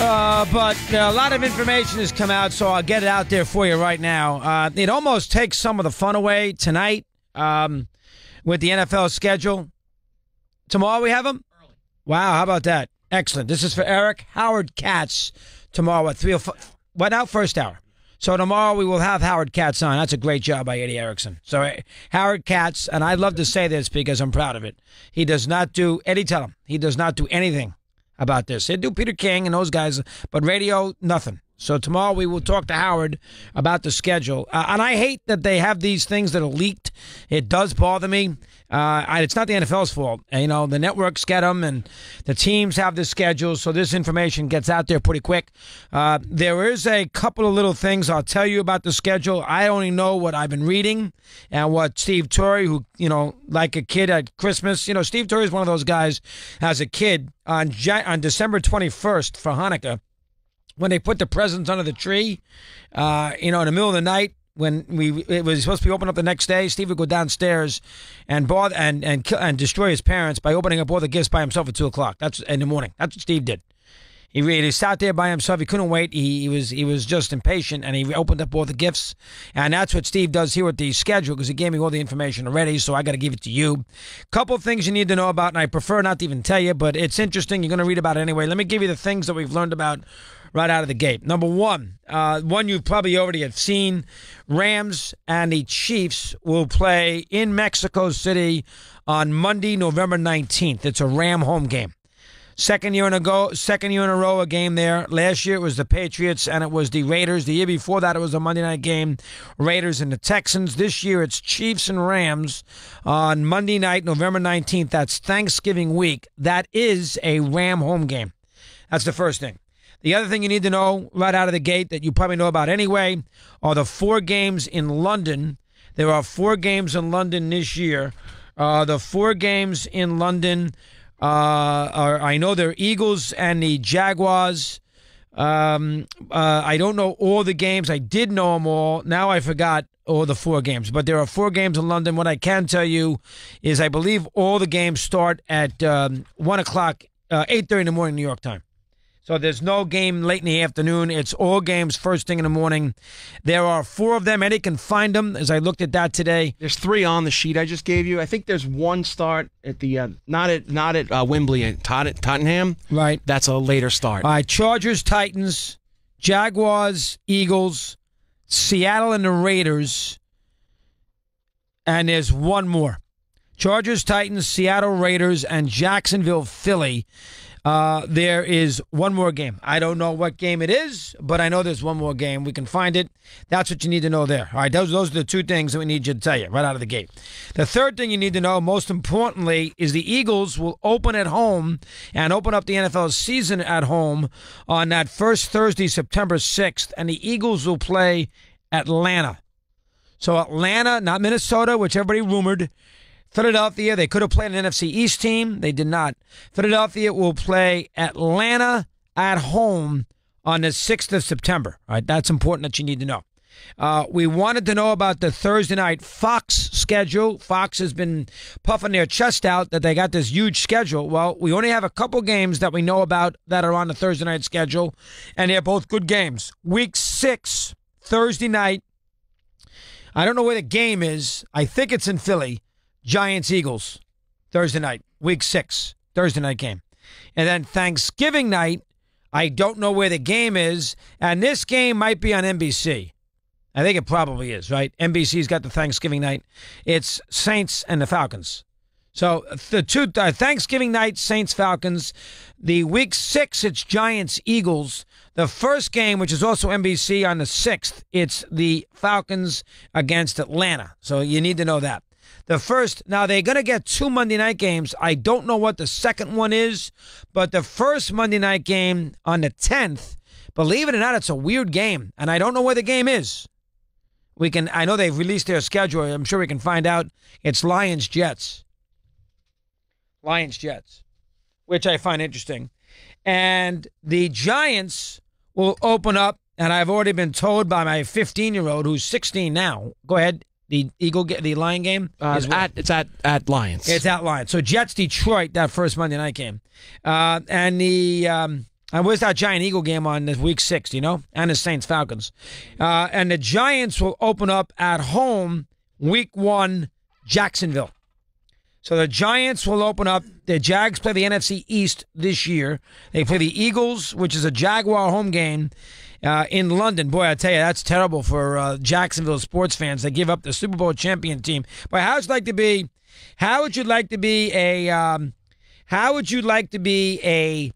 But a lot of information has come out, so I'll get it out there for you right now. It almost takes some of the fun away tonight with the NFL schedule. Tomorrow we have them? Early. Wow, how about that? Excellent. This is for Eric Howard Katz tomorrow at 3:05. What now? First hour. So tomorrow we will have Howard Katz on. That's a great job by Eddie Erickson. So Howard Katz, and I love to say this because I'm proud of it. He does not do, Eddie tell him, he does not do anything about this. He'd do Peter King and those guys, but radio, nothing. So tomorrow we will talk to Howard about the schedule. And I hate that they have these things that are leaked. It does bother me. It's not the NFL's fault. You know, the networks get them and the teams have the schedules, so this information gets out there pretty quick. There is a couple of little things I'll tell you about the schedule. I only know what I've been reading and what Steve Torrey, who, you know, like a kid at Christmas, you know, Steve Torrey is one of those guys as a kid on December 21st for Hanukkah, when they put the presents under the tree, you know, in the middle of the night, when it was supposed to be opened up the next day, Steve would go downstairs and bother and destroy his parents by opening up all the gifts by himself at 2 o'clock. That's in the morning. That's what Steve did. He sat there by himself. He couldn't wait. He was just impatient, and he opened up all the gifts. And that's what Steve does here with the schedule, because he gave me all the information already, so I got to give it to you. Couple of things you need to know about, and I prefer not to even tell you, but it's interesting. You're going to read about it anyway. Let me give you the things that we've learned about right out of the gate. Number one you probably already have seen, Rams and the Chiefs will play in Mexico City on Monday, November 19th. It's a Ram home game. Second year in a row, a game there. Last year it was the Patriots and it was the Raiders. The year before that it was a Monday night game, Raiders and the Texans. This year it's Chiefs and Rams on Monday night, November 19th. That's Thanksgiving week. That is a Ram home game. That's the first thing. The other thing you need to know right out of the gate that you probably know about anyway are the 4 games in London. There are 4 games in London this year. The 4 games in London I know they're Eagles and the Jaguars. I don't know all the games. I did know them all. Now I forgot all the 4 games. But there are 4 games in London. What I can tell you is I believe all the games start at 1 o'clock, 8:30 in the morning New York time. So there's no game late in the afternoon. It's all games first thing in the morning. There are 4 of them. Eddie can find them, as I looked at that today. There's 3 on the sheet I just gave you. I think there's 1 start at the not at Wembley, at Tottenham. Right. That's a later start. All right, Chargers, Titans, Jaguars, Eagles, Seattle and the Raiders, and there's 1 more. Chargers, Titans, Seattle Raiders, and Jacksonville, Philly. There is 1 more game. I don't know what game it is, but I know there's 1 more game. We can find it. That's what you need to know there. All right, those are the 2 things that we need you to tell you right out of the gate. The third thing you need to know, most importantly, is the Eagles will open at home and open up the NFL season at home on that first Thursday, September 6th, and the Eagles will play Atlanta. So Atlanta, not Minnesota, which everybody rumored. Philadelphia, they could have played an NFC East team. They did not. Philadelphia will play Atlanta at home on the 6th of September. All right, that's important that you need to know. We wanted to know about the Thursday night Fox schedule. Fox has been puffing their chest out that they got this huge schedule. Well, we only have a couple games that we know about that are on the Thursday night schedule, and they're both good games. Week 6, Thursday night. I don't know where the game is. I think it's in Philly. Giants-Eagles, Thursday night, week 6, Thursday night game. And then Thanksgiving night, I don't know where the game is, and this game might be on NBC. I think it probably is, right? NBC's got the Thanksgiving night. It's Saints and the Falcons. So the 2 Thanksgiving night, Saints-Falcons. The week 6, it's Giants-Eagles. The first game, which is also NBC on the 6th, it's the Falcons against Atlanta. So you need to know that. The first, now they're going to get 2 Monday night games. I don't know what the second one is, but the first Monday night game on the 10th, believe it or not, it's a weird game, and I don't know where the game is. I know they've released their schedule. I'm sure we can find out. It's Lions-Jets. Lions-Jets, which I find interesting. And the Giants will open up, and I've already been told by my 15-year-old, who's 16 now. Go ahead. The Lion game? It's at Lions. It's at Lions. So Jets Detroit, that first Monday night game. And the And where's that Giant Eagle game on this week 6, you know? And the Saints Falcons. And the Giants will open up at home week 1, Jacksonville. So the Giants will open up. The Jags play the NFC East this year. They play the Eagles, which is a Jaguar home game in London. Boy, I tell you, that's terrible for Jacksonville sports fans. They give up the Super Bowl champion team. But how would you like to be? How would you like to be a? How would you like to be a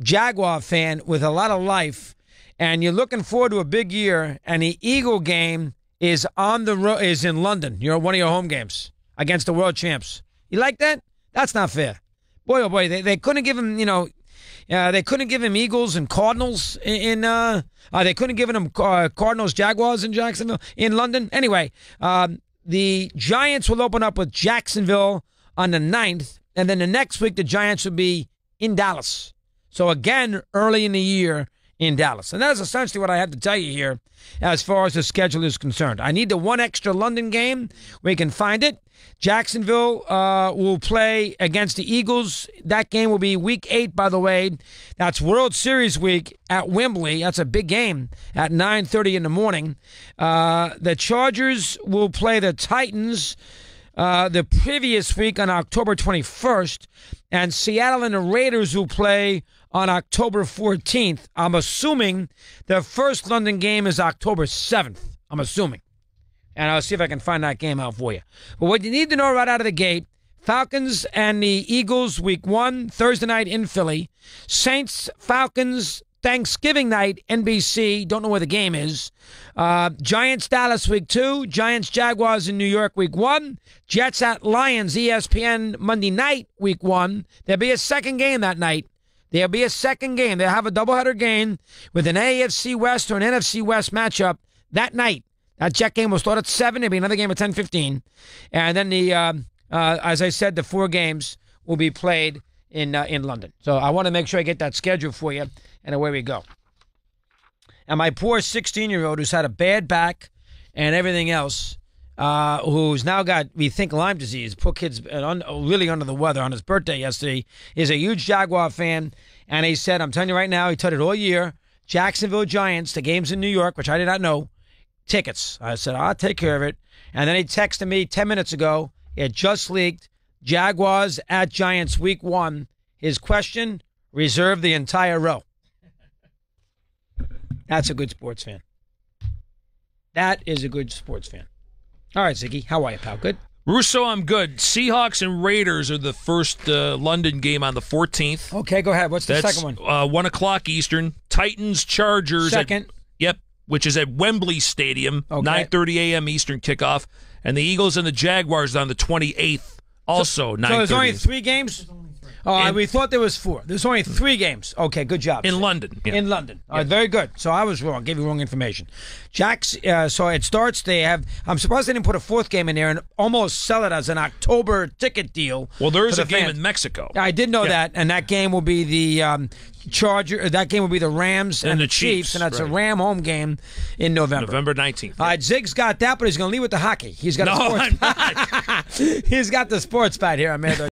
Jaguar fan with a lot of life, and you're looking forward to a big year, and the Eagle game is is in London. You're one of your home games against the world champs. You like that? That's not fair. Boy, oh boy, they couldn't give him, they couldn't give him Eagles and Cardinals they couldn't give him Cardinals, Jaguars in Jacksonville, in London. Anyway, the Giants will open up with Jacksonville on the 9th, and then the next week the Giants will be in Dallas. So again, early in the year in Dallas. And that's essentially what I have to tell you here as far as the schedule is concerned. I need the one extra London game. We can find it. Jacksonville will play against the Eagles. That game will be week 8, by the way. That's World Series week at Wembley. That's a big game at 9:30 in the morning. The Chargers will play the Titans the previous week on October 21st. And Seattle and the Raiders will play on October 14th. I'm assuming the first London game is October 7th. I'm assuming. And I'll see if I can find that game out for you. But what you need to know right out of the gate, Falcons and the Eagles week 1, Thursday night in Philly. Saints, Falcons, Thanksgiving night, NBC. Don't know where the game is. Giants, Dallas week 2. Giants, Jaguars in New York week 1. Jets at Lions, ESPN Monday night week 1. There'll be a second game that night. There'll be a second game. They'll have a doubleheader game with an AFC West or an NFC West matchup that night. That Jet game will start at 7. There'll be another game at 10:15. And then as I said, the 4 games will be played in London. So I want to make sure I get that schedule for you, and away we go. And my poor 16-year-old who's had a bad back and everything else, who's now got, we think, Lyme disease. Poor kid's really under the weather on his birthday yesterday. He's a huge Jaguar fan, and he said, I'm telling you right now, he told it all year, Jacksonville Giants, the game's in New York, which I did not know, tickets. I said, I'll take care of it. And then he texted me 10 minutes ago. It just leaked. Jaguars at Giants week 1. His question, reserve the entire row. That's a good sports fan. That is a good sports fan. All right, Ziggy, how are you, pal? Good? Russo, I'm good. Seahawks and Raiders are the first London game on the 14th. Okay, go ahead. What's the second one? 1 o'clock Eastern. Titans, Chargers. Second. Yep, which is at Wembley Stadium. Okay. 9:30 a.m. Eastern kickoff. And the Eagles and the Jaguars on the 28th. Also 9:30. So there's only 3 games? Oh, we thought there was 4. There's only 3 games. Okay, good job. In London. Yeah. In London. All right, very good. So I was wrong. Gave you wrong information. Jack's. So it starts. They have. I'm surprised they didn't put a 4th game in there and almost sell it as an October ticket deal. Well, there is a game fans. in Mexico. I did know that, and that game will be the Charger. That game will be the Rams and the Chiefs, and that's a Ram home game in November. November 19th. All right, Zig's got that, but he's going to leave with the hockey. He's got. I'm not. He's got the sports bet here on Mad Dog.